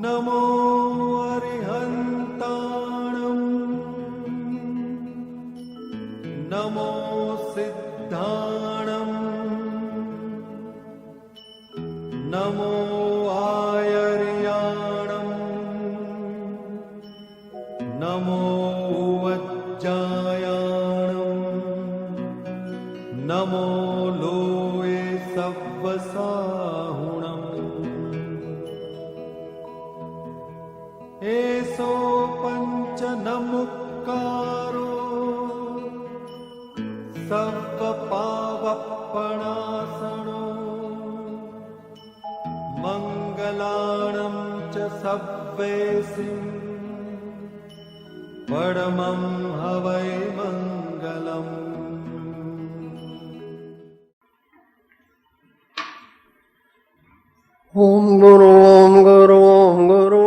नमो अरिहन्ताणं नमो सिद्धाणं नमो आयर्याणं नमो वज्जायाणं नमो लोये सव्वसाहुणम् एसो पंच नमुक्कारो सर्वपावपणासनो मंगलाणं च सव्वेसिं परमं हवै मंगलम्। ओम गुरु ओम गुरु ओम गुरु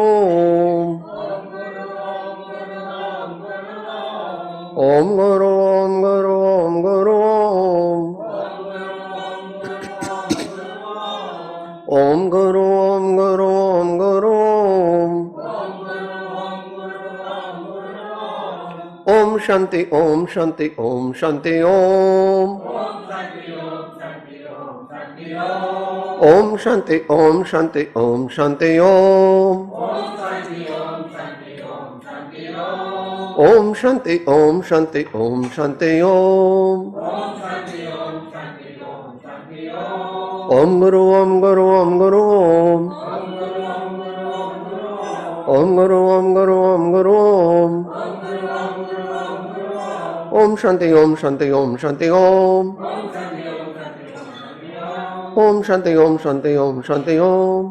ओम गुरु ओम गुरु ओम गुरु ओम गुरु ओम गुरु ओम गुरु ओम शांति ओम शांति ओम शांति ओम ओम शांति ओम शांति ओम शांति ओम ओम शांति ओम शांति ओम शांति ओम ओम गुरु ओम गुरु ओम गुरु ओम गुरु ओम गुरु ओम गुरु ओम शांति ओम शांति ओम शांति ओम ओम शांति ओम शांति ओम शांति ओम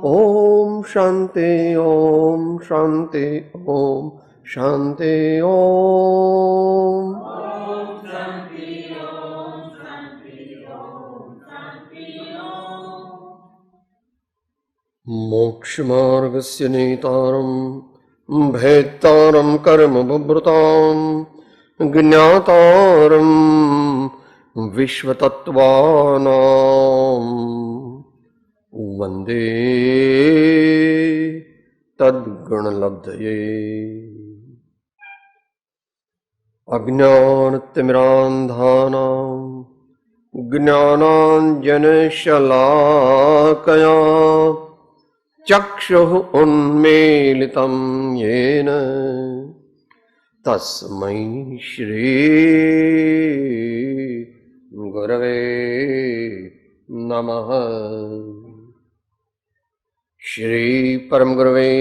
ओम शांति ओम शांति ओम शांति ओम मोक्ष मार्गस्य नेतारं भेत्तारं कर्म बभृतां ज्ञातारं विश्वतत्त्वानां वन्दे तद्गुणलब्धये। अज्ञानतिमिरान्धानां ज्ञानाञ्जनशलाकया चक्षुः उन्मीलितं येन तस्मै श्री गुरवे नमः। श्री परम गुरवे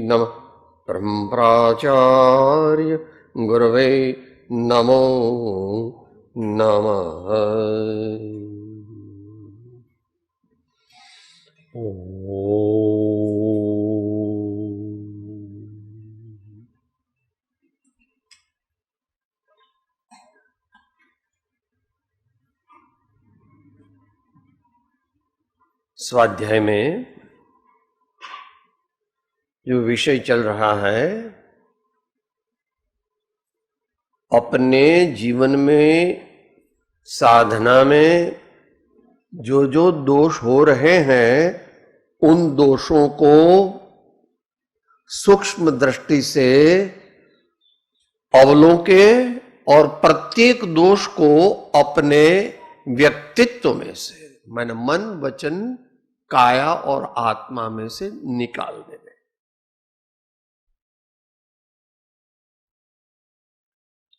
नमः। परम प्राचार्य गुरवे नमो नमः। स्वाध्याय में जो विषय चल रहा है, अपने जीवन में साधना में जो जो दोष हो रहे हैं उन दोषों को सूक्ष्म दृष्टि से अवलोके और प्रत्येक दोष को अपने व्यक्तित्व में से मन वचन काया और आत्मा में से निकाल देवे।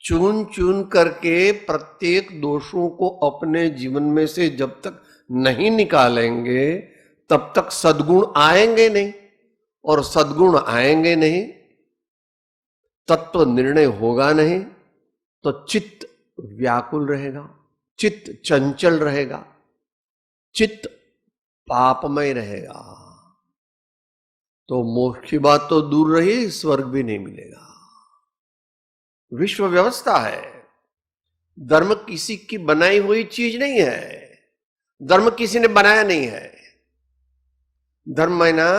चुन चुन करके प्रत्येक दोषों को अपने जीवन में से जब तक नहीं निकालेंगे तब तक सद्गुण आएंगे नहीं, और सद्गुण आएंगे नहीं, तत्व निर्णय होगा नहीं, तो चित्त व्याकुल रहेगा, चित्त चंचल रहेगा, चित्त पापमय रहेगा। तो मोक्ष की बात तो दूर रही, स्वर्ग भी नहीं मिलेगा। विश्व व्यवस्था है, धर्म किसी की बनाई हुई चीज नहीं है, धर्म किसी ने बनाया नहीं है। धर्म है ना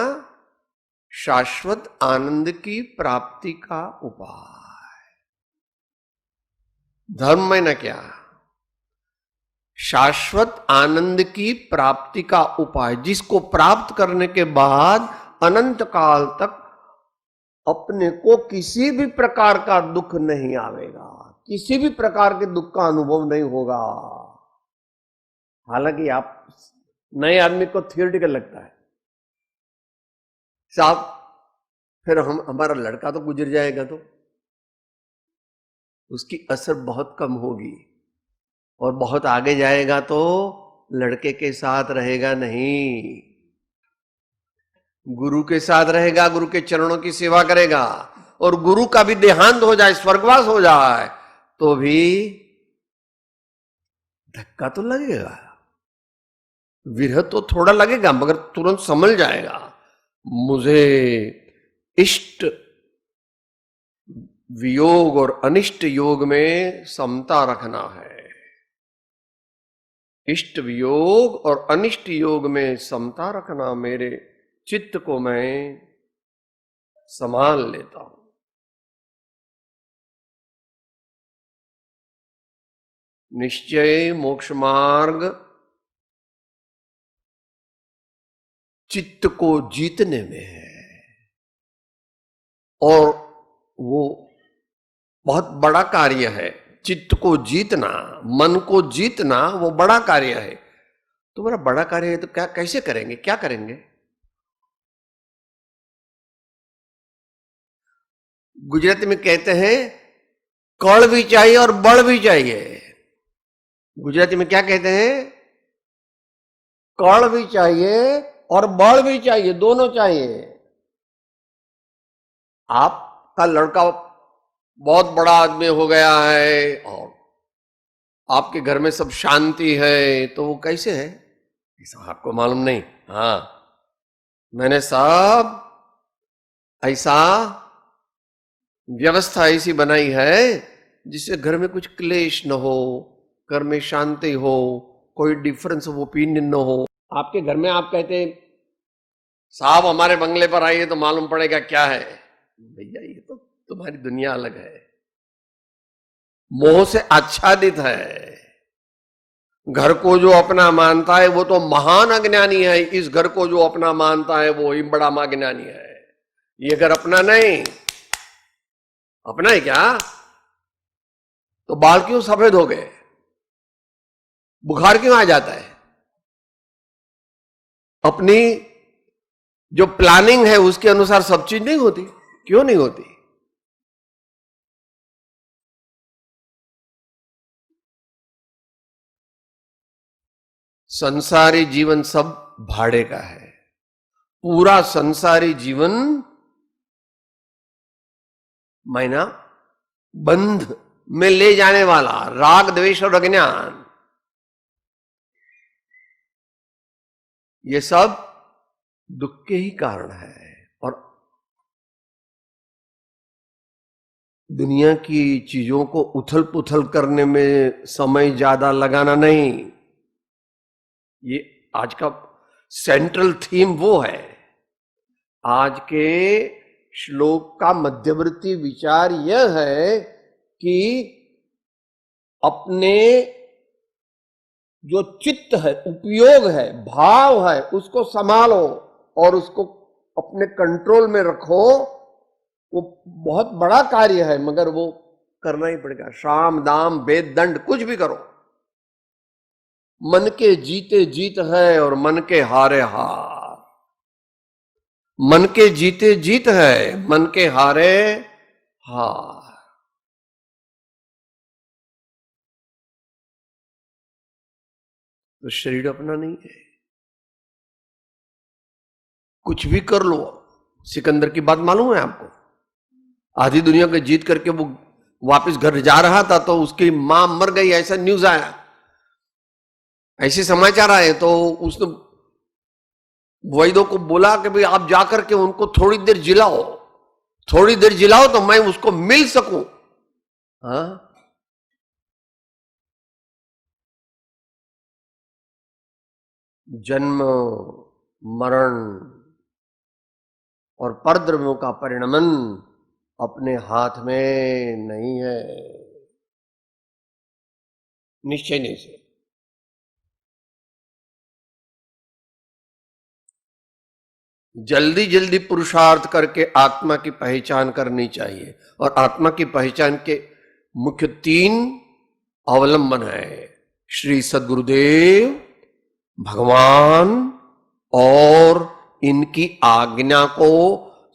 शाश्वत आनंद की प्राप्ति का उपाय। धर्म है ना क्या शाश्वत आनंद की प्राप्ति का उपाय, जिसको प्राप्त करने के बाद अनंत काल तक अपने को किसी भी प्रकार का दुख नहीं आवेगा, किसी भी प्रकार के दुख का अनुभव नहीं होगा। हालांकि आप नए आदमी को थियोरिटिकल लगता है, साहब फिर हमारा लड़का तो गुजर जाएगा तो उसकी असर बहुत कम होगी, और बहुत आगे जाएगा तो लड़के के साथ रहेगा नहीं, गुरु के साथ रहेगा, गुरु के चरणों की सेवा करेगा। और गुरु का भी देहांत हो जाए, स्वर्गवास हो जाए, तो भी धक्का तो लगेगा, विरह तो थोड़ा लगेगा, मगर तुरंत समझ जाएगा मुझे इष्ट वियोग और अनिष्ट योग में समता रखना है। इष्ट वियोग और अनिष्ट योग में समता रखना, मेरे चित्त को मैं संभाल लेता हूं। निश्चय मोक्ष मार्ग चित्त को जीतने में है, और वो बहुत बड़ा कार्य है। चित्त को जीतना, मन को जीतना, वो बड़ा कार्य है। तो मेरा बड़ा कार्य है तो क्या, कैसे करेंगे, क्या करेंगे? गुजराती में कहते हैं कड़ भी चाहिए और बड़ भी चाहिए। गुजराती में क्या कहते हैं? कड़ भी चाहिए और बड़ भी चाहिए, दोनों चाहिए। आपका लड़का बहुत बड़ा आदमी हो गया है और आपके घर में सब शांति है, तो वो कैसे है ऐसा आपको मालूम नहीं। हाँ, मैंने सब ऐसा व्यवस्था ऐसी बनाई है जिससे घर में कुछ क्लेश न हो, घर में शांति हो, कोई डिफरेंस ऑफ ओपिनियन न हो। आपके घर में आप कहते हैं साहब हमारे बंगले पर आइए तो मालूम पड़ेगा क्या है। भैया ये तो तुम्हारी दुनिया अलग है, मोह से आच्छादित है। घर को जो अपना मानता है वो तो महान अज्ञानी है, इस घर को जो अपना मानता है वो ही बड़ा अज्ञानी है। ये घर अपना नहीं, अपना है क्या? तो बाल क्यों सफेद हो गए, बुखार क्यों आ जाता है? अपनी जो प्लानिंग है उसके अनुसार सब चीज नहीं होती। क्यों नहीं होती? संसारी जीवन सब भाड़े का है। पूरा संसारी जीवन मायना बंध में ले जाने वाला, राग द्वेष और अज्ञान, ये सब दुख के ही कारण है। और दुनिया की चीजों को उथल पुथल करने में समय ज्यादा लगाना नहीं। ये आज का सेंट्रल थीम वो है। आज के श्लोक का मध्यवर्ती विचार यह है कि अपने जो चित्त है, उपयोग है, भाव है, उसको संभालो और उसको अपने कंट्रोल में रखो। वो बहुत बड़ा कार्य है, मगर वो करना ही पड़ेगा। शाम दाम वेद दंड कुछ भी करो, मन के जीते जीत है और मन के हारे हार। मन के जीते जीत है, मन के हारे हार। तो शरीर अपना नहीं है, कुछ भी कर लो। सिकंदर की बात मालूम है आपको? आधी दुनिया को जीत करके वो वापस घर जा रहा था तो उसकी मां मर गई, ऐसा न्यूज आया, ऐसे समाचार आए। तो उसने वैद्यों को बोला कि भाई आप जाकर के उनको थोड़ी देर जिलाओ, थोड़ी देर जिलाओ तो मैं उसको मिल सकूं। हाँ, जन्म मरण और परद्रव्यों का परिणमन अपने हाथ में नहीं है, निश्चय नहीं से। जल्दी जल्दी पुरुषार्थ करके आत्मा की पहचान करनी चाहिए। और आत्मा की पहचान के मुख्य 3 अवलंबन है: श्री सद्गुरुदेव, भगवान और इनकी आज्ञा को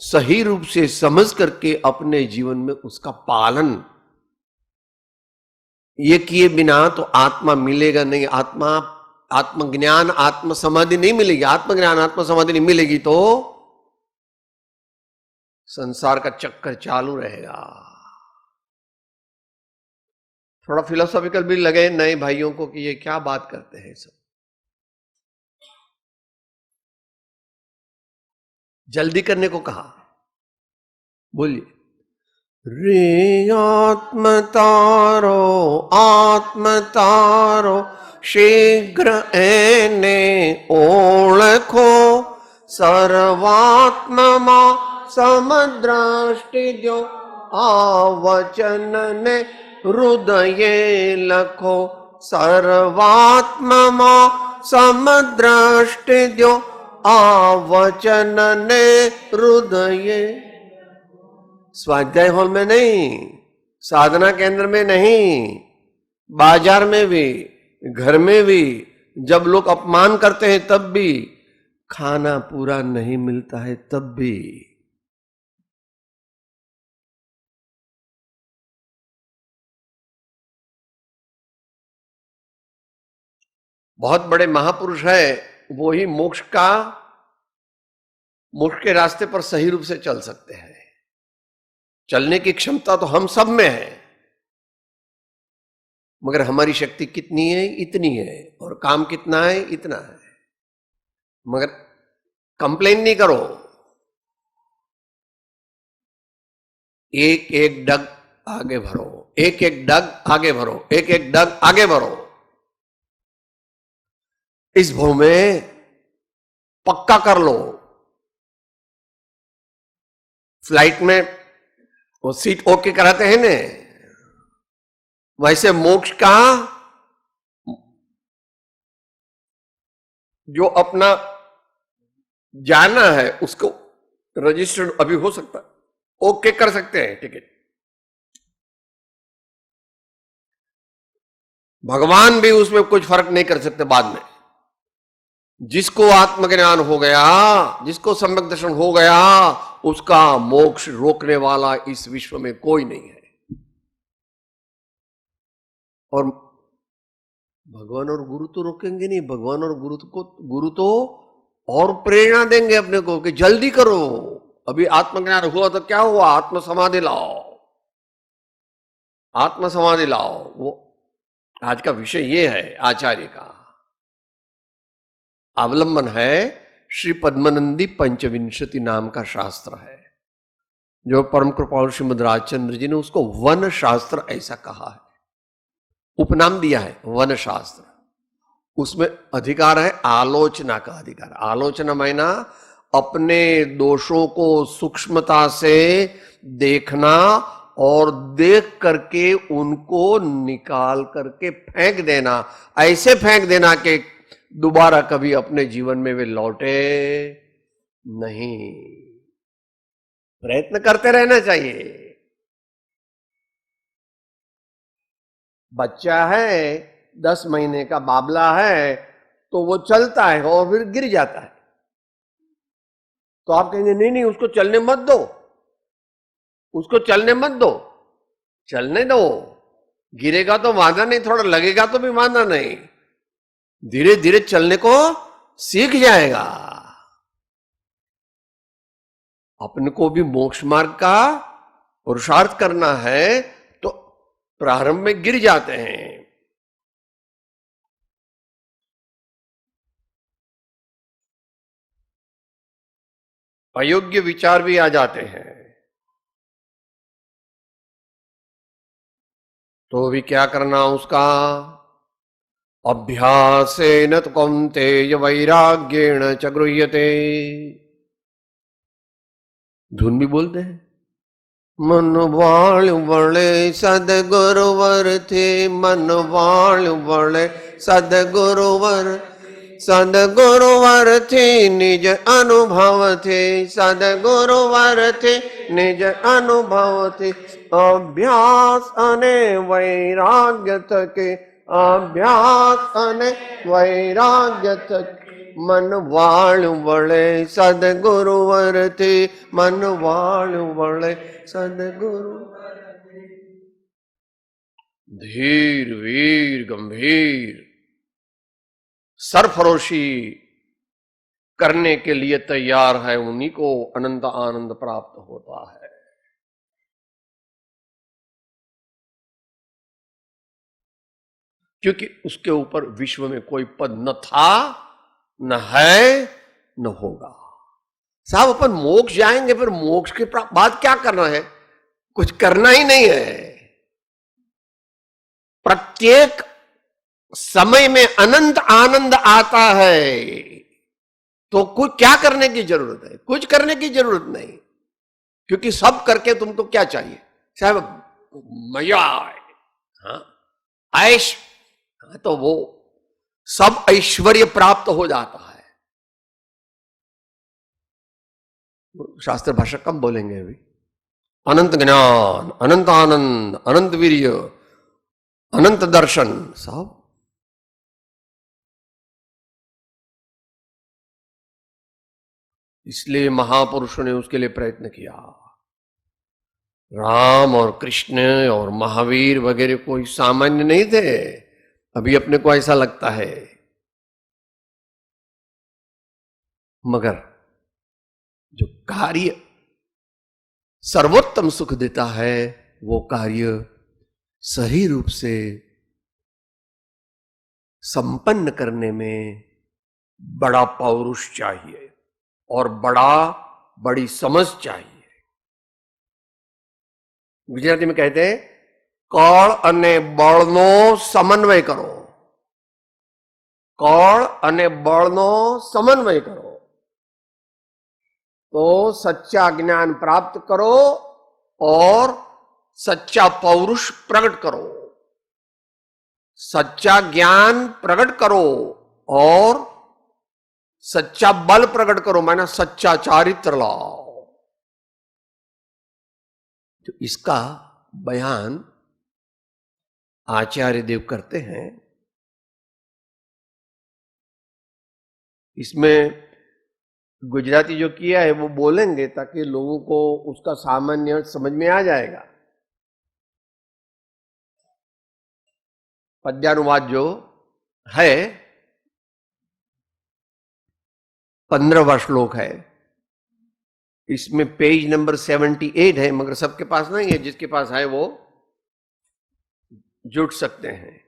सही रूप से समझ करके अपने जीवन में उसका पालन। ये किए बिना तो आत्मा मिलेगा नहीं। आत्मज्ञान, आत्म समाधि नहीं मिलेगी। आत्मज्ञान, आत्म समाधि नहीं मिलेगी तो संसार का चक्कर चालू रहेगा। थोड़ा फिलोसॉफिकल भी लगे नए भाइयों को कि ये क्या बात करते हैं सब। जल्दी करने को कहा, बोलिए। रे आत्म तारो शीघ्र एने ओळखो, सर्वात्मा समद्रष्टि द्यो, आवचन ने हृदये लखो। सर्वात्मा समद्रष्टि द्यो, आवचन ने हृदये। स्वाध्याय हॉल में नहीं, साधना केंद्र में नहीं, बाजार में भी, घर में भी, जब लोग अपमान करते हैं तब भी, खाना पूरा नहीं मिलता है तब भी। बहुत बड़े महापुरुष है, वो ही मोक्ष के रास्ते पर सही रूप से चल सकते हैं। चलने की क्षमता तो हम सब में है, मगर हमारी शक्ति कितनी है? इतनी है। और काम कितना है? इतना है। मगर कंप्लेन नहीं करो। एक एक डग आगे भरो, एक एक डग आगे भरो, एक एक डग आगे भरो। इस भव में पक्का कर लो। फ्लाइट में वो सीट ओके कराते हैं ने, वैसे मोक्ष का जो अपना जाना है उसको रजिस्टर्ड अभी हो सकता है, ओके कर सकते हैं टिकट। भगवान भी उसमें कुछ फर्क नहीं कर सकते बाद में। जिसको आत्मज्ञान हो गया, जिसको सम्यक दर्शन हो गया, उसका मोक्ष रोकने वाला इस विश्व में कोई नहीं है। और भगवान और गुरु तो रोकेंगे नहीं। भगवान और गुरु तो और प्रेरणा देंगे अपने को कि जल्दी करो। अभी आत्मज्ञान हुआ तो क्या हुआ? आत्म समाधि लाओ, आत्म समाधि लाओ। वो आज का विषय ये है। आचार्य का अवलंबन है श्री पद्मनंदी पंचविंशति नाम का शास्त्र है, जो परम कृपालु श्रीमद राजचंद्र जी ने उसको वन शास्त्र ऐसा कहा है, उपनाम दिया है वन शास्त्र। उसमें अधिकार है आलोचना का अधिकार। आलोचना मायना अपने दोषों को सूक्ष्मता से देखना और देख करके उनको निकाल करके फेंक देना। ऐसे फेंक देना कि दोबारा कभी अपने जीवन में वे लौटे नहीं। प्रयत्न करते रहना चाहिए। बच्चा है 10 महीने का बाबला है तो वो चलता है और फिर गिर जाता है, तो आप कहेंगे नहीं नहीं उसको चलने मत दो, उसको चलने मत दो। चलने दो, गिरेगा तो वादा नहीं, थोड़ा लगेगा तो भी वादा नहीं, धीरे धीरे चलने को सीख जाएगा। अपने को भी मोक्ष मार्ग का पुरुषार्थ करना है तो प्रारंभ में गिर जाते हैं। अयोग्य विचार भी आ जाते हैं, तो भी क्या करना उसका? अभ्यासेन तु कौन्तेय वैराग्येण च गृह्यते। धुन भी बोलते हैं। मन वाल बड़े सदगुरुवर थे, मन वाल बड़े सदगुरुवर, સદગુરુવરથી નિજ અનુભવથી, સદગુરુવરથી નિજ અનુભવથી, અભ્યાસ અને વૈરાગ્ય થકે, અભ્યાસ અને વૈરાગ્ય થકે મન વાળું વળે સદગુરુવરથી, મન વાળું વળે સદગુરુ. धीर वीर गंभीर सरफरोशी करने के लिए तैयार है, उन्हीं को अनंत आनंद प्राप्त होता है. क्योंकि उसके ऊपर विश्व में कोई पद न था, न है, न होगा. साहब अपन मोक्ष जाएंगे, फिर मोक्ष के बाद क्या करना है? कुछ करना ही नहीं है. प्रत्येक समय में अनंत आनंद आता है, तो कुछ क्या करने की जरूरत है? कुछ करने की जरूरत नहीं, क्योंकि सब करके तुमको क्या चाहिए? साहब मजा आए, हाँ, ऐश, हाँ, तो वो सब ऐश्वर्य प्राप्त हो जाता है. शास्त्र भाषा कम बोलेंगे अभी. अनंत ज्ञान, अनंत आनंद, अनंत वीर्य, अनंत दर्शन. साहब इसलिए महापुरुषों ने उसके लिए प्रयत्न किया. राम और कृष्ण और महावीर वगैरह कोई सामान्य नहीं थे. अभी अपने को ऐसा लगता है, मगर जो कार्य सर्वोत्तम सुख देता है, वो कार्य सही रूप से संपन्न करने में बड़ा पौरुष चाहिए और बड़ी समझ चाहिए. गुजराती में कहते हैं, कळ अने बळनो समन्वय करो. कळ अने बळनो समन्वय करो तो सच्चा ज्ञान प्राप्त करो और सच्चा पौरुष प्रकट करो. सच्चा ज्ञान प्रकट करो और सच्चा बल प्रकट करो, माना सच्चा चारित्र लाओ. तो इसका बयान आचार्य देव करते हैं. इसमें गुजराती जो किया है वो बोलेंगे ताकि लोगों को उसका सामान्य समझ में आ जाएगा. पद्यानुवाद जो है 15वां श्लोक है. इसमें पेज नंबर 78 है, मगर सबके पास नहीं है. जिसके पास है वो जुड़ सकते हैं.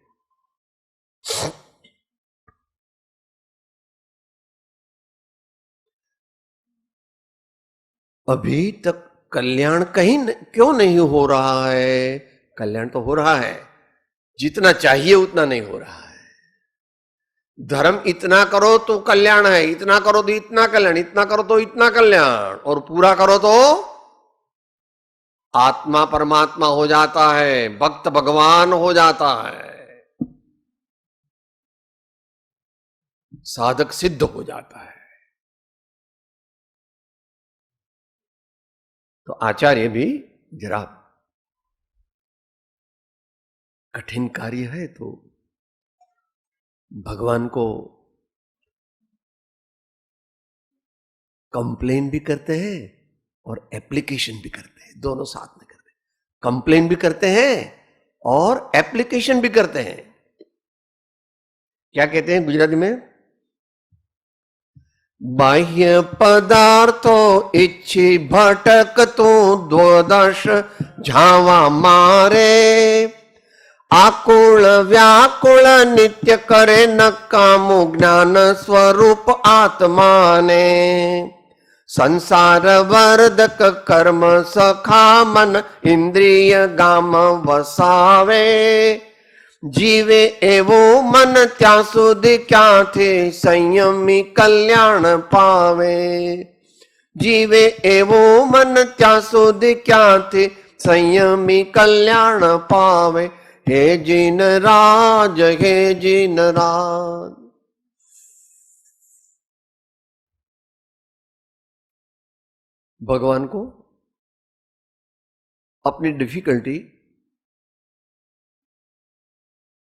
अभी तक कल्याण क्यों नहीं हो रहा है? कल्याण तो हो रहा है, जितना चाहिए उतना नहीं हो रहा है. धर्म इतना करो तो कल्याण है, इतना करो तो इतना कल्याण, इतना करो तो इतना कल्याण, और पूरा करो तो आत्मा परमात्मा हो जाता है, भक्त भगवान हो जाता है, साधक सिद्ध हो जाता है. तो आचार्य भी जरा कठिन कार्य है, तो भगवान को कंप्लेन भी करते हैं और एप्लीकेशन भी करते हैं, दोनों साथ में करते हैं. कंप्लेन भी करते हैं और एप्लीकेशन भी करते हैं. क्या कहते हैं गुजराती में? बाह्य पदार्थो इच्छी भटक तू द्वदश झावा मारे, आकुल व्याकुल नित्य करे नकामु ज्ञान स्वरूप आत्मा ने, संसार वर्धक कर्म सखा मन इंद्रिय गाम वसावे, जीवे एवो मन त्या सुधी क्यांथी संयमी कल्याण पावे, जीवे एवो मन त्या सुधी क्यांथी संयमी कल्याण पावे. हे जिन राज, हे जिन राज. भगवान को अपनी डिफिकल्टी,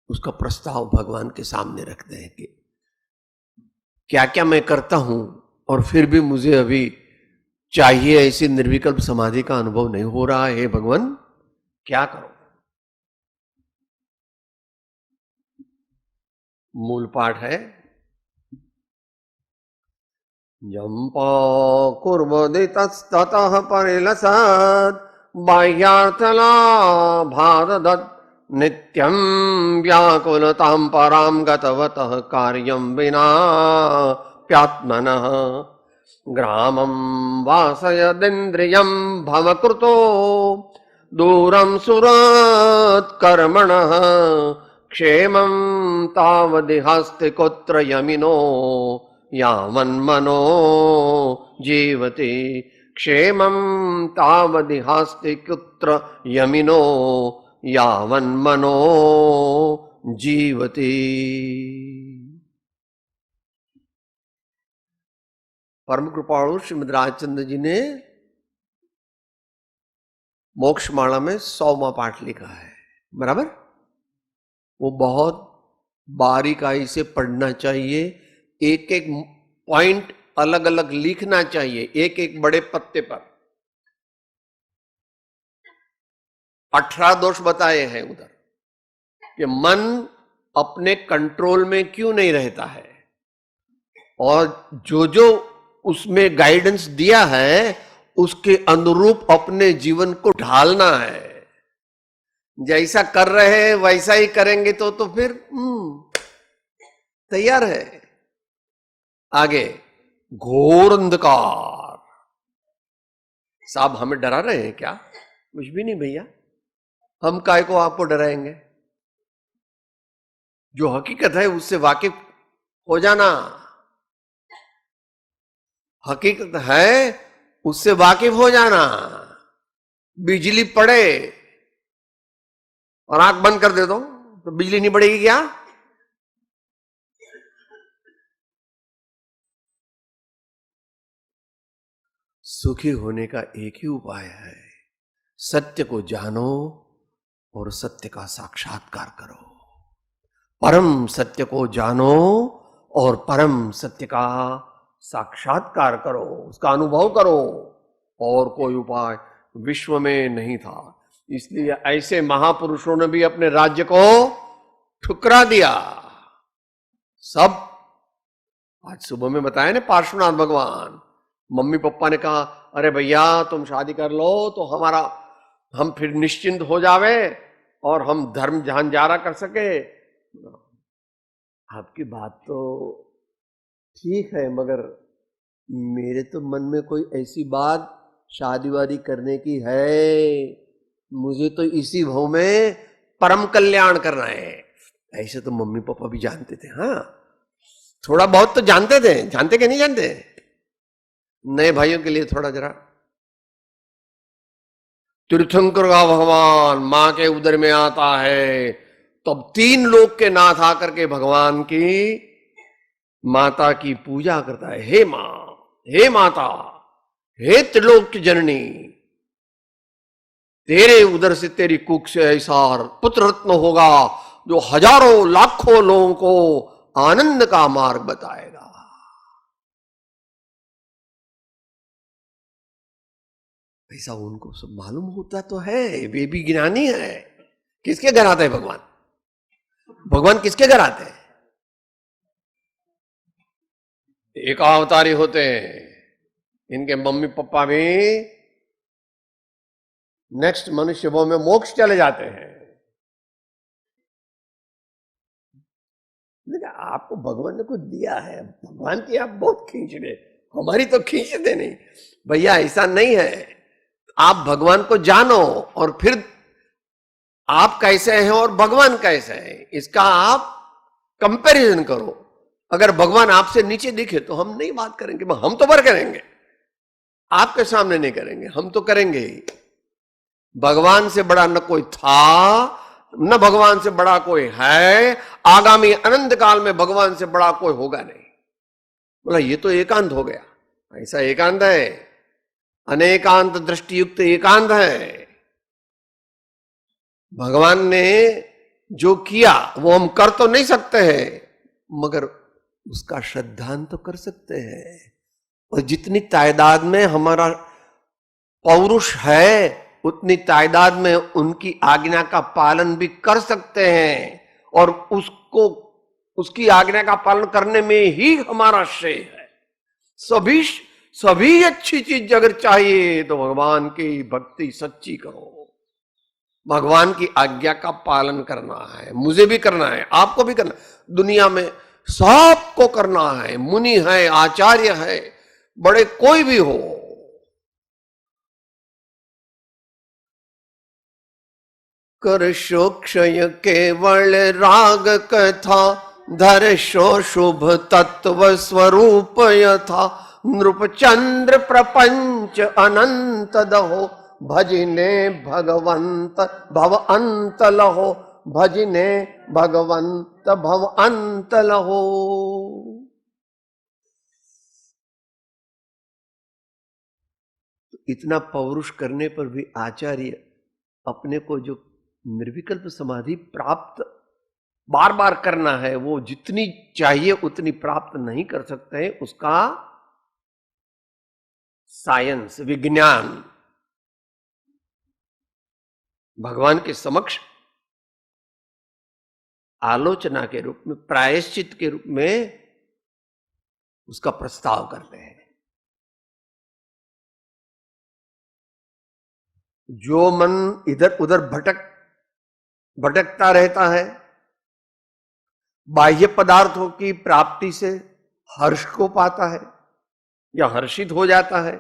उसका प्रस्ताव भगवान के सामने रखते हैं कि क्या क्या मैं करता हूं और फिर भी मुझे अभी चाहिए ऐसी निर्विकल्प समाधि का अनुभव नहीं हो रहा है भगवान, क्या करो। मूल पाठ है, जंपा कुर्वदितस्ततः परिलसत् बाह्यार्थला भारदत् नित्यं व्याकुलतां परां गतवतः कार्यं विना प्यात्मनः ग्रामं वासयदिन्द्रियं भवकृतो दूरं सुरात् कर्मणः क्षेमं तावदिहास्ति कुत्र यमिनो यावन्मनो जीवति क्षेमं तावदिहास्ति कुत्र यमिनो यावन्मनो जीवति। परम कृपाणु श्रीमद् राजचंद्र जी ने मोक्षमाला में 100वां पाठ लिखा है, बराबर। वो बहुत बारीकाई से पढ़ना चाहिए, एक एक पॉइंट अलग अलग लिखना चाहिए, एक एक बड़े पत्ते पर। 18 दोष बताए हैं उधर कि मन अपने कंट्रोल में क्यों नहीं रहता है, और जो जो उसमें गाइडेंस दिया है उसके अनुरूप अपने जीवन को ढालना है। जैसा कर रहे हैं वैसा ही करेंगे तो फिर तैयार है। आगे घोर अंधकार। साहब हमें डरा रहे हैं क्या? कुछ भी नहीं भैया, हम काय को आपको डराएंगे। जो हकीकत है उससे वाकिफ हो जाना। हकीकत है उससे वाकिफ हो जाना। बिजली पड़े और आंख बंद कर दे दो तो बिजली नहीं पड़ेगी क्या? सुखी होने का एक ही उपाय है, सत्य को जानो और सत्य का साक्षात्कार करो। परम सत्य को जानो और परम सत्य का साक्षात्कार करो, उसका अनुभव करो। और कोई उपाय विश्व में नहीं था। इसलिए ऐसे महापुरुषों ने भी अपने राज्य को ठुकरा दिया। सब आज सुबह में बताया ना, पार्श्वनाथ भगवान, मम्मी पापा ने कहा अरे भैया तुम शादी कर लो तो हम फिर निश्चिंत हो जावे और हम धर्म झांझारा कर सके। आपकी बात तो ठीक है, मगर मेरे तो मन में कोई ऐसी बात शादी वादी करने की है, मुझे तो इसी भाव में परम कल्याण करना है। ऐसे तो मम्मी पापा भी जानते थे, हाँ थोड़ा बहुत तो जानते थे, जानते कि नहीं जानते? नए भाइयों के लिए थोड़ा जरा, तीर्थंकर का भगवान मां के उदर में आता है, तब 3 लोक के नाथ आकर के भगवान की माता की पूजा करता है। हे मां, हे माता, हे त्रिलोक की जननी, तेरे उदर से, तेरी कुख से ऐसा पुत्र रत्न होगा जो हजारों लाखों लोगों को आनंद का मार्ग बताएगा। ऐसा उनको सब मालूम होता तो है, वे भी ज्ञानी है। किसके घर आते हैं भगवान? भगवान किसके घर आते हैं? एक अवतारी होते हैं। इनके मम्मी पापा भी नेक्स्ट मनुष्य भाव में मोक्ष चले जाते हैं। लेकिन आपको भगवान ने कुछ दिया है, भगवान की आप बहुत खींच रहे, हमारी तो खींचते नहीं भैया। ऐसा नहीं है, आप भगवान को जानो और फिर आप कैसे हैं और भगवान कैसे हैं इसका आप कंपैरिजन करो। अगर भगवान आपसे नीचे दिखे तो हम नहीं बात करेंगे, हम तो बर करेंगे, आपके सामने नहीं करेंगे, हम तो करेंगे ही। भगवान से बड़ा न कोई था, न भगवान से बड़ा कोई है, आगामी अनंत काल में भगवान से बड़ा कोई होगा नहीं। बोला ये तो एकांत हो गया। ऐसा एकांत है अनेकांत दृष्टि युक्त एकांत है। भगवान ने जो किया वो हम कर तो नहीं सकते हैं, मगर उसका श्रद्धांत तो कर सकते हैं। और जितनी तादाद में हमारा पौरुष है उतनी तादाद में उनकी आज्ञा का पालन भी कर सकते हैं, और उसको उसकी आज्ञा का पालन करने में ही हमारा श्रेय है। सभी अच्छी चीज अगर चाहिए तो भगवान की भक्ति सच्ची करो। भगवान की आज्ञा का पालन करना है, मुझे भी करना है, आपको भी करना, दुनिया में सबको करना है। मुनि है, आचार्य है, बड़े कोई भी हो। कर शो क्षय केवल राग कथा, धर शो शुभ तत्व स्वरूप यथा, नृप चंद्र प्रपंच अनंत दहो, भजिने भगवंत भव अंत लहो, भजिने भगवंत भव अंत लहो। इतना पौरुष करने पर भी आचार्य अपने को जो निर्विकल्प समाधि प्राप्त बार बार करना है, वो जितनी चाहिए उतनी प्राप्त नहीं कर सकते हैं। उसका साइंस, विज्ञान भगवान के समक्ष आलोचना के रूप में, प्रायश्चित के रूप में उसका प्रस्ताव करते हैं। जो मन इधर उधर भटकता रहता है, बाह्य पदार्थों की प्राप्ति से हर्ष को पाता है या हर्षित हो जाता है,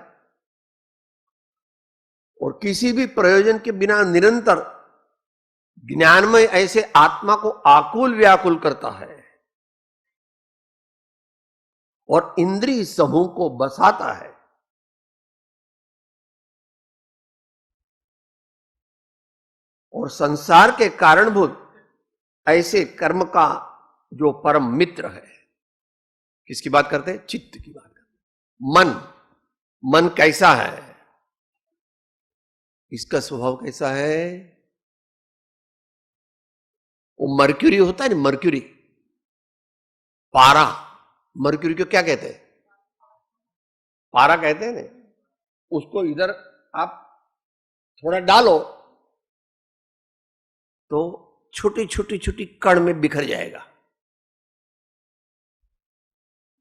और किसी भी प्रयोजन के बिना निरंतर ज्ञान में ऐसे आत्मा को आकुल व्याकुल करता है और इंद्रिय समूह को बसाता है, और संसार के कारणभूत ऐसे कर्म का जो परम मित्र है, किसकी बात करते हैं? चित्त की बात करते हैं। मन कैसा है, इसका स्वभाव कैसा है? वो मर्क्यूरी होता है ना, मर्क्यूरी, पारा, मर्क्यूरी को क्या कहते हैं? पारा कहते हैं ना। उसको इधर आप थोड़ा डालो तो छोटी छोटी छोटी कण में बिखर जाएगा,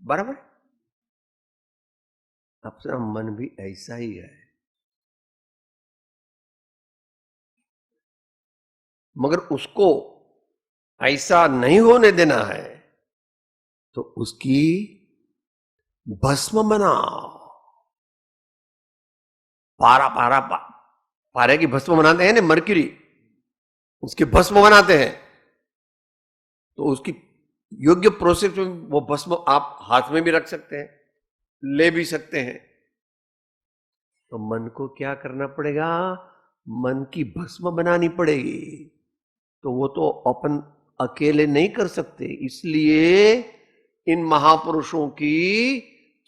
बराबर। अपना मन भी ऐसा ही है, मगर उसको ऐसा नहीं होने देना है, तो उसकी भस्म बनाओ। पारे की भस्म बनाते हैं ना मर्क्यूरी, उसकी भस्म बनाते हैं, तो उसकी योग्य प्रोसेस में वो भस्म आप हाथ में भी रख सकते हैं, ले भी सकते हैं। तो मन को क्या करना पड़ेगा? मन की भस्म बनानी पड़ेगी। तो वो तो अपन अकेले नहीं कर सकते, इसलिए इन महापुरुषों की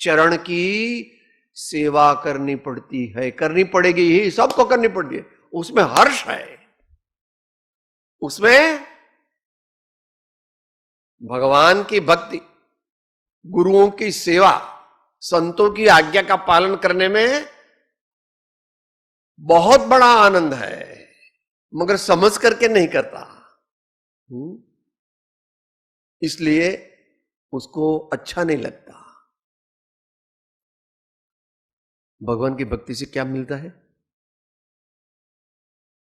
चरण की सेवा करनी पड़ती है, करनी पड़ेगी ही, सबको करनी पड़ती है। उसमें हर्ष है, उसमें भगवान की भक्ति, गुरुओं की सेवा, संतों की आज्ञा का पालन करने में बहुत बड़ा आनंद है, मगर समझ करके नहीं करता, इसलिए उसको अच्छा नहीं लगता। भगवान की भक्ति से क्या मिलता है?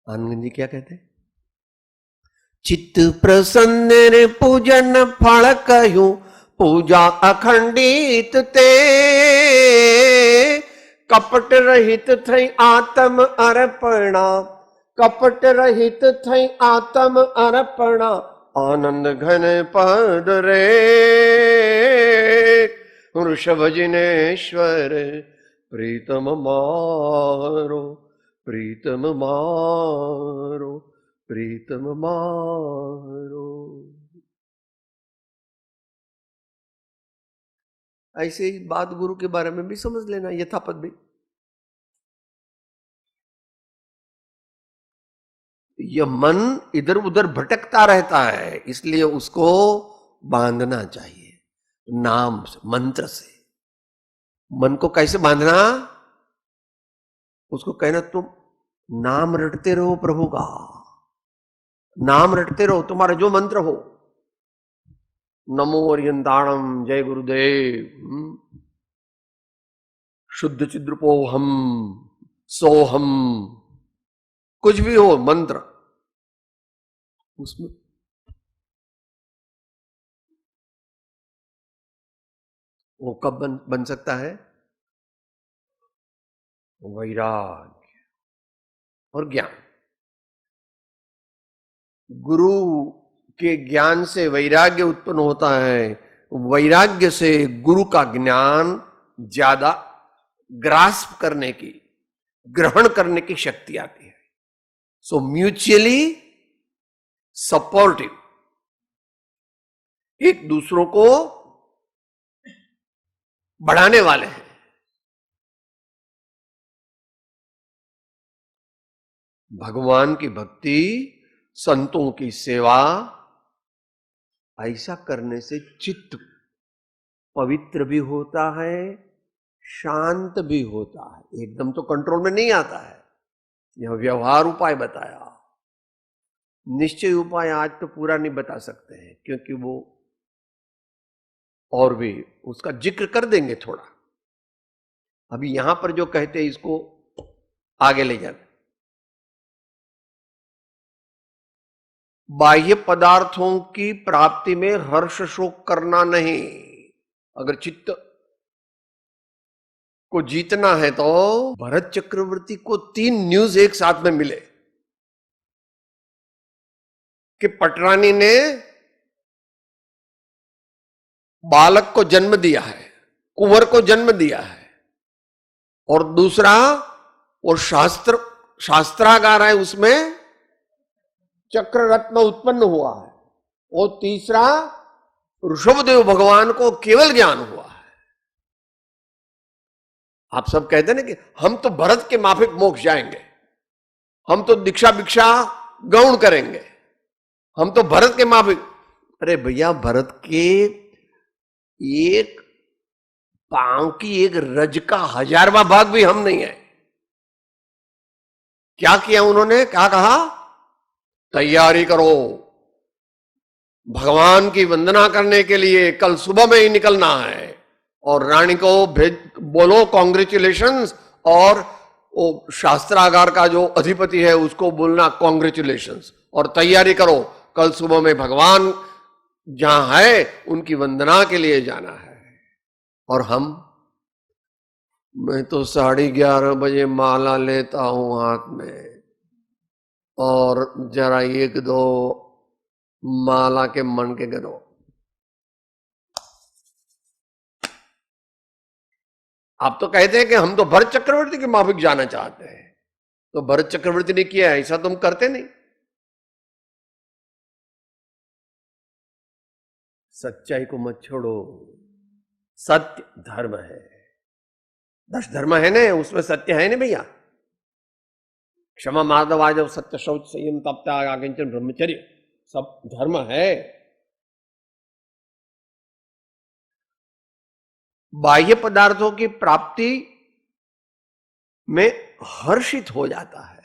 आनंद जी क्या कहते हैं? चित्त प्रसन्न पूजन फल कहूं, पूजा अखंडित ते, कपट रहित थई आत्म अर्पणा, कपट रहित थई आत्म अर्पणा, आनंद घन पद रे, वृषभ जिनेश्वर प्रीतम मारो, प्रीतम मारो, प्रीतम मारो। ऐसे ही बात गुरु के बारे में भी समझ लेना, यथापद भी। यह मन इधर उधर भटकता रहता है, इसलिए उसको बांधना चाहिए नाम से, मंत्र से। मन को कैसे बांधना? उसको कहना तुम नाम रटते रहो प्रभु का, नाम रटते रहो, तुम्हारा जो मंत्र हो। नमो अरियंताणम, जय गुरुदेव, शुद्ध चिद्रूपोहम, सोहम, कुछ भी हो मंत्र, उसमें वो कब बन सकता है? वैराग्य और ज्ञान। गुरु के ज्ञान से वैराग्य उत्पन्न होता है, वैराग्य से गुरु का ज्ञान ज्यादा ग्रास्प करने की, ग्रहण करने की शक्ति आती है। सो म्यूचुअली सपोर्टिव, एक दूसरों को बढ़ाने वाले हैं। भगवान की भक्ति, संतों की सेवा, ऐसा करने से चित्त पवित्र भी होता है, शांत भी होता है। एकदम तो कंट्रोल में नहीं आता है। यह व्यवहार उपाय बताया, निश्चय उपाय आज तो पूरा नहीं बता सकते हैं, क्योंकि वो और भी उसका जिक्र कर देंगे थोड़ा। अभी यहां पर जो कहते हैं इसको आगे ले जाते। बाह्य पदार्थों की प्राप्ति में हर्ष शोक करना नहीं। अगर चित्त को जीतना है तो भरत चक्रवर्ती को 3 न्यूज एक साथ में मिले कि पटरानी ने बालक को जन्म दिया है, कुंवर को जन्म दिया है, और दूसरा वो शास्त्रागार है, उसमें चक्र रत्न उत्पन्न हुआ है, और तीसरा ऋषभदेव भगवान को केवल ज्ञान हुआ है। आप सब कहते ना कि हम तो भरत के माफिक मोक्ष जाएंगे, हम तो दीक्षा भिक्षा गौण करेंगे, हम तो भरत के माफिक। अरे भैया, भरत के एक पांव की एक रज का 1000वां भाग भी हम नहीं है। क्या किया उन्होंने? क्या कहा? तैयारी करो, भगवान की वंदना करने के लिए कल सुबह में ही निकलना है, और रानी को बोलो कॉन्ग्रेचुलेशंस, और वो शास्त्रागार का जो अधिपति है उसको बोलना कॉन्ग्रेचुलेशंस, और तैयारी करो, कल सुबह में भगवान जहां है उनकी वंदना के लिए जाना है। और मैं तो 11:30 बजे माला लेता हूं हाथ में, और जरा 1-2 माला के मन के करो। आप तो कहते हैं कि हम तो भरत चक्रवर्ती के माफिक जाना चाहते हैं, तो भरत चक्रवर्ती ने किया, ऐसा तुम करते नहीं। सच्चाई को मत छोड़ो, सत्य धर्म है। 10 धर्म है ना, उसमें सत्य है ना भैया। क्षमा माधव आजव सत्य शौच संयम तप त्याग आकिंचन ब्रह्मचर्य, सब धर्म है। बाह्य पदार्थों की प्राप्ति में हर्षित हो जाता है।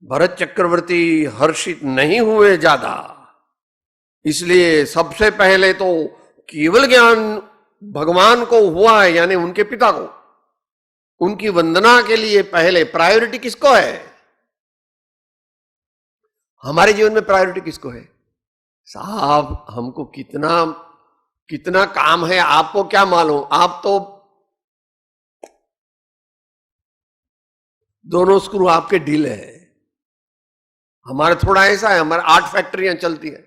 भरत चक्रवर्ती हर्षित नहीं हुए ज्यादा, इसलिए सबसे पहले तो केवल ज्ञान भगवान को हुआ है, यानी उनके पिता को। उनकी वंदना के लिए पहले प्रायोरिटी किसको है? हमारे जीवन में प्रायोरिटी किसको है? साहब, हमको कितना काम है, आपको क्या मालूम? आप तो दोनों स्क्रू आपके ढीले हैं। हमारा थोड़ा ऐसा है, हमारे 8 फैक्ट्रियां चलती है।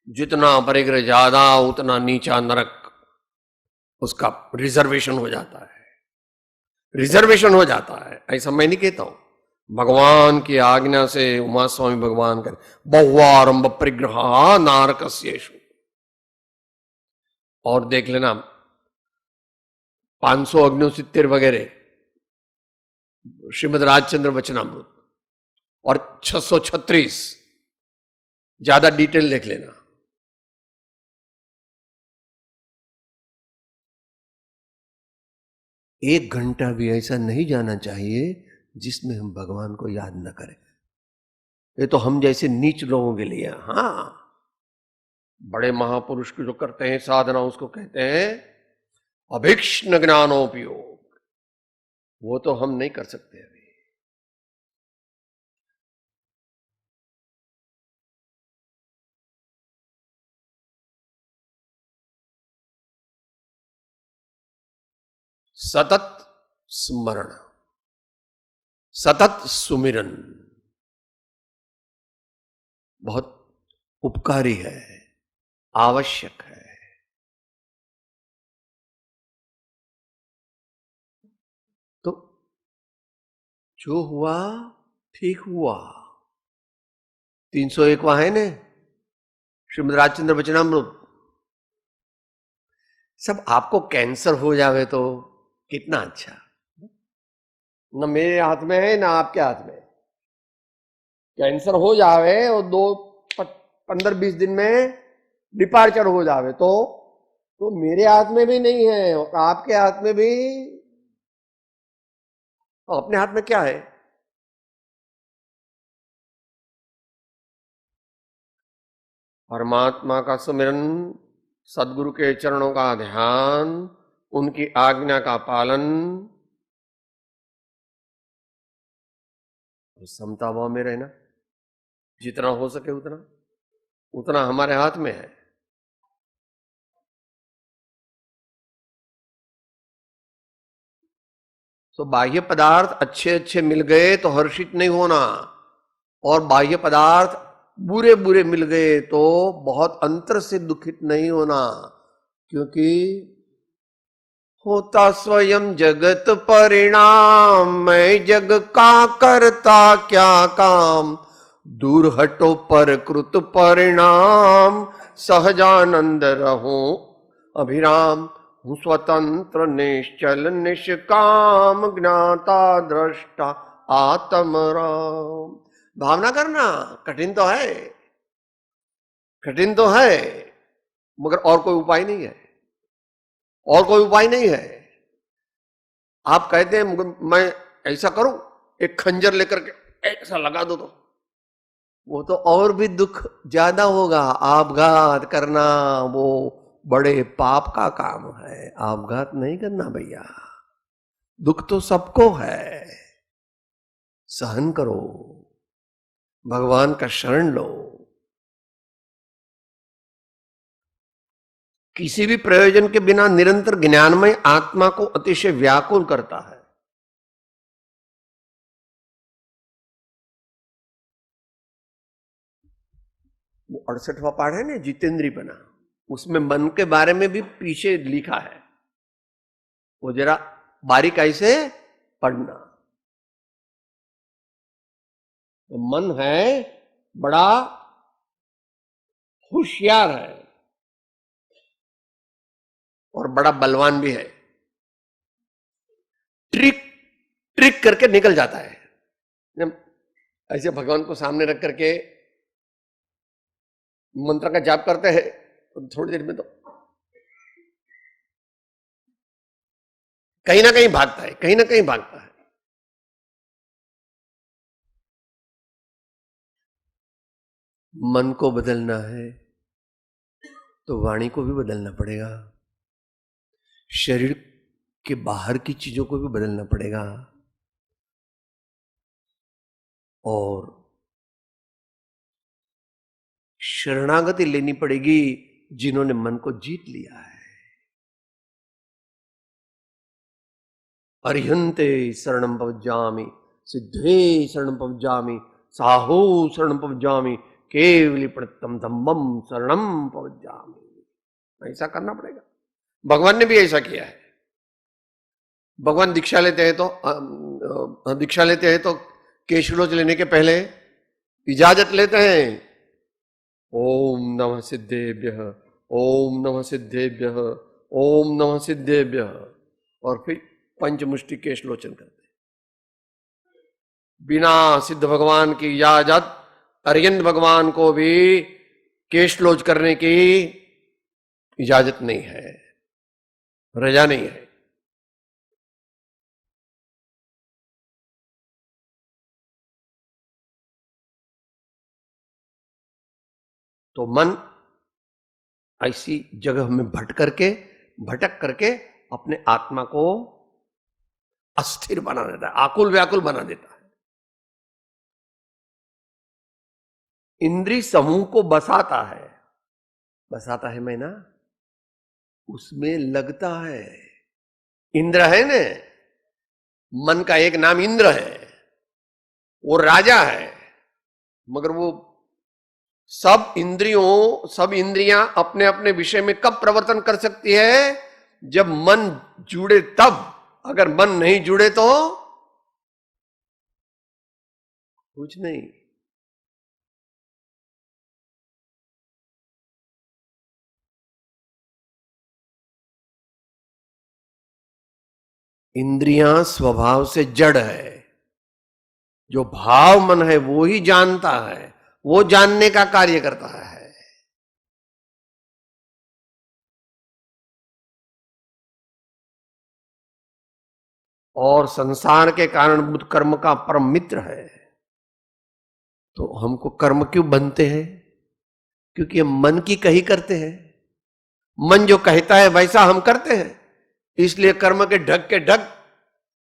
जितना परिग्रह ज्यादा उतना नीचा नरक, उसका रिजर्वेशन हो जाता है, रिजर्वेशन हो जाता है। ऐसा मैं नहीं कहता हूं, भगवान की आज्ञा से उमा स्वामी भगवान करे बहुआरंभ परिग्रह नारकस्येषु। और देख लेना 569 वगैरह श्रीमद् राजचंद्र वचनामृत और 636 ज्यादा डिटेल देख लेना। एक घंटा भी ऐसा नहीं जाना चाहिए जिसमें हम भगवान को याद न करें। ये तो हम जैसे नीच लोगों के लिए। हाँ, बड़े महापुरुष की जो करते हैं साधना उसको कहते हैं अभिक्ष्ण ज्ञानोपयोग। वो तो हम नहीं कर सकते अभी। सतत स्मरण, सतत सुमिरन बहुत उपकारी है, आवश्यक है। तो जो हुआ ठीक हुआ। 301 है ने श्रीमद् राजचंद्र वचनामृत। सब आपको कैंसर हो जावे तो कितना अच्छा। न मेरे हाथ में है ना आपके हाथ में। कैंसर हो जावे और 15-20 दिन में डिपार्चर हो जावे तो मेरे हाथ में भी नहीं है और आपके हाथ में भी। तो अपने हाथ में क्या है? परमात्मा का सुमिरन, सदगुरु के चरणों का ध्यान, उनकी आज्ञा का पालन, समता भाव में रहना। जितना हो सके उतना हमारे हाथ में है। तो बाह्य पदार्थ अच्छे अच्छे मिल गए तो हर्षित नहीं होना, और बाह्य पदार्थ बुरे बुरे मिल गए तो बहुत अंतर से दुखित नहीं होना। क्योंकि होता स्वयं जगत परिणाम, मैं जग का करता क्या काम, दूर हटो पर कृत परिणाम, सहजानंद रहो अभिराम, हूं स्वतंत्र निश्चल निष्काम, ज्ञाता दृष्टा आत्मराम। भावना करना कठिन तो है, कठिन तो है, मगर और कोई उपाय नहीं है, और कोई उपाय नहीं है। आप कहते हैं मैं ऐसा करूं, एक खंजर लेकर के ऐसा लगा दो, तो वो तो और भी दुख ज्यादा होगा। आपघात करना वो बड़े पाप का काम है। आपघात नहीं करना भैया। दुख तो सबको है, सहन करो, भगवान का शरण लो। किसी भी प्रयोजन के बिना निरंतर ज्ञानमय आत्मा को अतिशय व्याकुल करता है। वो 68वां पाठ है ना जितेंद्रीपना, उसमें मन के बारे में भी पीछे लिखा है। वो जरा बारीकाई से पढ़ना। तो मन है बड़ा होशियार है और बड़ा बलवान भी है। ट्रिक ट्रिक करके निकल जाता है। जब ऐसे भगवान को सामने रख करके मंत्र का जाप करते हैं तो थोड़ी देर में तो कहीं ना कहीं भागता है, कहीं ना कहीं भागता है। मन को बदलना है तो वाणी को भी बदलना पड़ेगा, शरीर के बाहर की चीजों को भी बदलना पड़ेगा, और शरणागति लेनी पड़ेगी जिन्होंने मन को जीत लिया है। अर्हन्ते शरणं पवज्जामि, सिद्धे शरणं पवज्जामि, साहू शरणं पवज्जामि, केवली प्रणतम धम्मम शरणं पवज्जामि। ऐसा करना पड़ेगा। भगवान ने भी ऐसा किया है। भगवान दीक्षा लेते हैं तो केशरोच लेने के पहले इजाजत लेते हैं। ओम नमः सिद्धेभ्यः, ओम नमः सिद्धेभ्यः, ओम नमः सिद्धेभ्यः, और फिर पंचमुष्टि के श्लोचन करते हैं। बिना सिद्ध भगवान की इजाजत अरियंत भगवान को भी केशलोच करने की इजाजत नहीं है, रजा नहीं है। तो मन ऐसी जगह में भटक करके अपने आत्मा को अस्थिर बना देता है, आकुल व्याकुल बना देता है। इंद्रिय समूह को बसाता है मैं ना, उसमें लगता है। इंद्र है ना, मन का एक नाम इंद्र है, वो राजा है, मगर वो सब इंद्रियां अपने अपने विषय में कब प्रवर्तन कर सकती है? जब मन जुड़े तब। अगर मन नहीं जुड़े तो कुछ नहीं। इंद्रियां स्वभाव से जड़ है, जो भाव मन है वो ही जानता है, वो जानने का कार्य करता है। और संसार के कारण बुद्ध कर्म का परम मित्र है। तो हमको कर्म क्यों बनते हैं? क्योंकि हम मन की कही करते हैं। मन जो कहता है वैसा हम करते हैं, इसलिए कर्म के ढग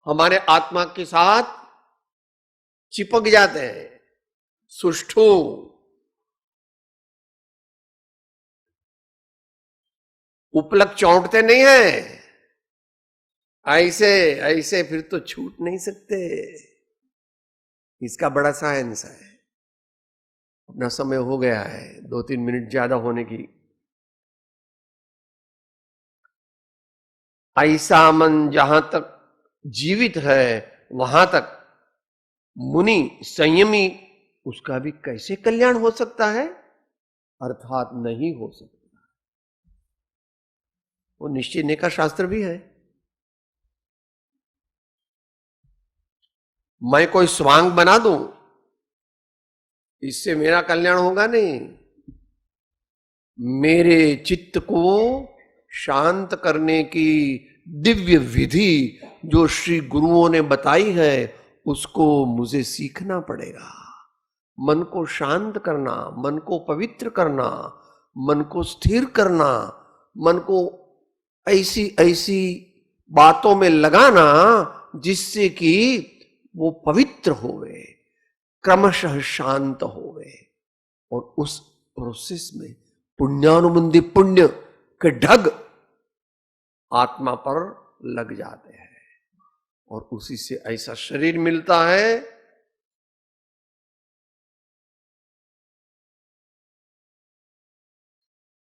हमारे आत्मा के साथ चिपक जाते हैं। सुष्ठु उपलक चौंटते नहीं है, ऐसे फिर तो छूट नहीं सकते। इसका बड़ा साइंस है। अपना समय हो गया है, 2-3 मिनट ज्यादा होने की। ऐसा मन जहां तक जीवित है वहां तक मुनि संयमी, उसका भी कैसे कल्याण हो सकता है? अर्थात नहीं हो सकता। वो निश्चय का शास्त्र भी है। मैं कोई स्वांग बना दूं, इससे मेरा कल्याण होगा नहीं। मेरे चित्त को शांत करने की दिव्य विधि जो श्री गुरुओं ने बताई है, उसको मुझे सीखना पड़ेगा। मन को शांत करना, मन को पवित्र करना, मन को स्थिर करना, मन को ऐसी ऐसी बातों में लगाना जिससे कि वो पवित्र होवे, क्रमशः शांत होवे। और उस प्रोसेस में पुण्यानुबंधी पुण्य के ढग आत्मा पर लग जाते हैं और उसी से ऐसा शरीर मिलता है।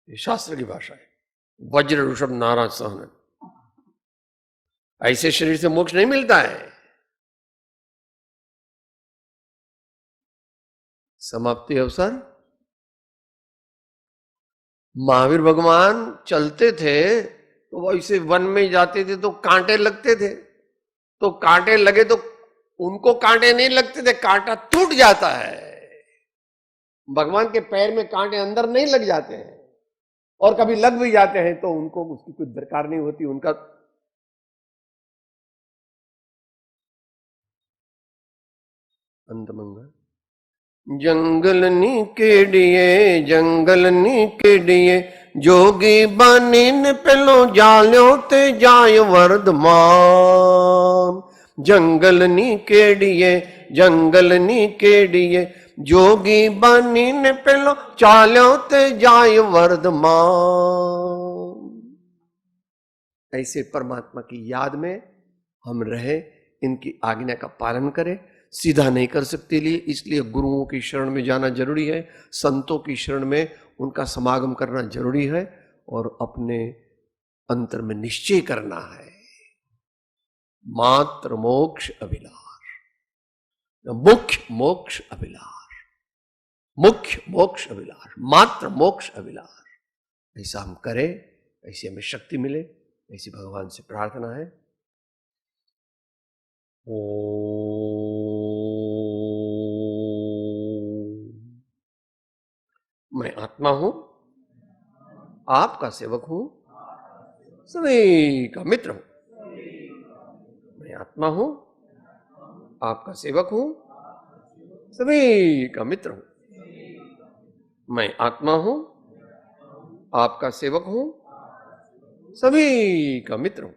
ये शास्त्र की भाषा है। वज्र ऋषभ नाराज सहन, ऐसे शरीर से मोक्ष नहीं मिलता है। समाप्ति अवसर। महावीर भगवान चलते थे तो वैसे वन में जाते थे तो कांटे लगते थे, तो कांटे लगे तो उनको कांटे नहीं लगते थे, कांटा टूट जाता है। भगवान के पैर में कांटे अंदर नहीं लग जाते हैं, और कभी लग भी जाते हैं तो उनको उसकी कुछ दरकार नहीं होती। उनका अंतमंगल। जंगलनी केड़िए जोगी बानी ने पहलो जाल्यो ते जाय वर्धमान। जंगलनी केड़िए जोगी बानी ने पहलो चाल्यो ते जाय वर्धमान। ऐसे परमात्मा की याद में हम रहे, इनकी आज्ञा का पालन करें। सीधा नहीं कर सकते लिए, इसलिए गुरुओं की शरण में जाना जरूरी है, संतों की शरण में उनका समागम करना जरूरी है, और अपने अंतर में निश्चय करना है मात्र मोक्ष अभिलाष, मुख्य मोक्ष अभिलाष, मुख्य मोक्ष अभिलाष, मात्र मोक्ष अभिलाष। ऐसा हम करें, ऐसी हमें शक्ति मिले, ऐसी भगवान से प्रार्थना है। मैं आत्मा हूं, आपका सेवक हूं, सभी का मित्र हूं। मैं आत्मा हूं, आपका सेवक हूं, सभी का मित्र हूं। मैं आत्मा हूं, आपका सेवक हूं, सभी का मित्र हूं।